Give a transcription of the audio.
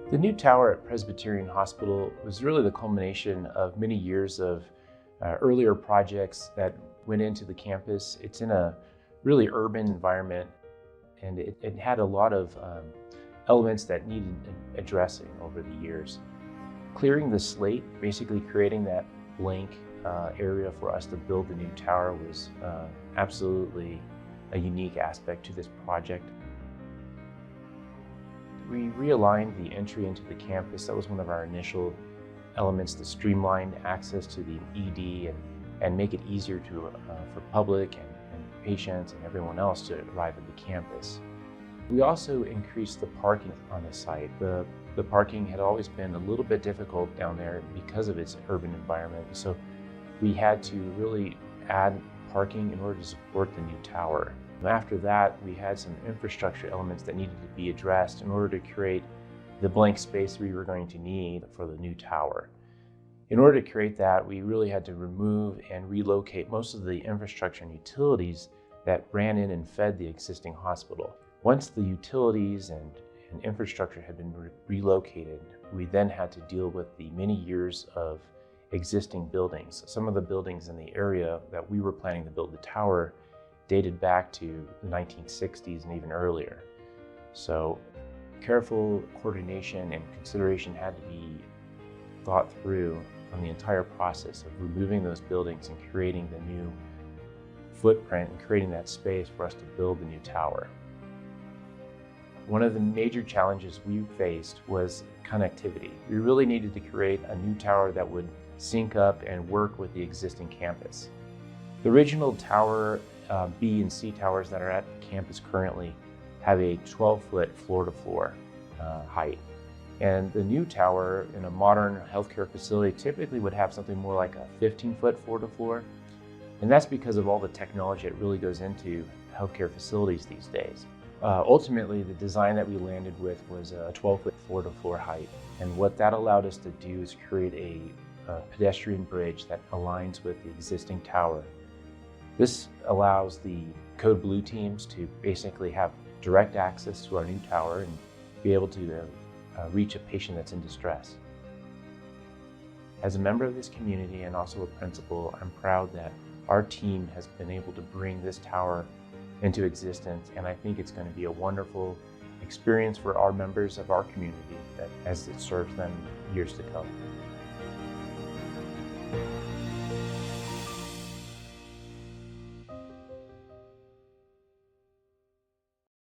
The new tower at Presbyterian Hospital was really the culmination of many years of earlier projects that went into the campus. It's in a really urban environment, and it had a lot of elements that needed addressing over the years. Clearing the slate, basically creating that blank area for us to build the new tower, was absolutely a unique aspect to this project. We realigned the entry into the campus. That was one of our initial elements, to streamline access to the ED and make it easier for public and patients and everyone else to arrive at the campus. We also increased the parking on the site. The parking had always been a little bit difficult down there because of its urban environment. So we had to really add parking in order to support the new tower. After that, we had some infrastructure elements that needed to be addressed in order to create the blank space we were going to need for the new tower. In order to create that, we really had to remove and relocate most of the infrastructure and utilities that ran in and fed the existing hospital. Once the utilities and infrastructure had been relocated, we then had to deal with the many years of existing buildings. Some of the buildings in the area that we were planning to build the tower dated back to the 1960s and even earlier. So careful coordination and consideration had to be thought through on the entire process of removing those buildings and creating the new footprint and creating that space for us to build the new tower. One of the major challenges we faced was connectivity. We really needed to create a new tower that would sync up and work with the existing campus. The original tower, B and C towers that are at campus currently, have a 12-foot floor-to-floor height. And the new tower in a modern healthcare facility typically would have something more like a 15-foot floor-to-floor. And that's because of all the technology that really goes into healthcare facilities these days. Ultimately, the design that we landed with was a 12-foot floor-to-floor height. And what that allowed us to do is create a pedestrian bridge that aligns with the existing tower. This allows the Code Blue teams to basically have direct access to our new tower and be able to reach a patient that's in distress. As a member of this community and also a principal, I'm proud that our team has been able to bring this tower into existence, and I think it's going to be a wonderful experience for our members of our community as it serves them years to come.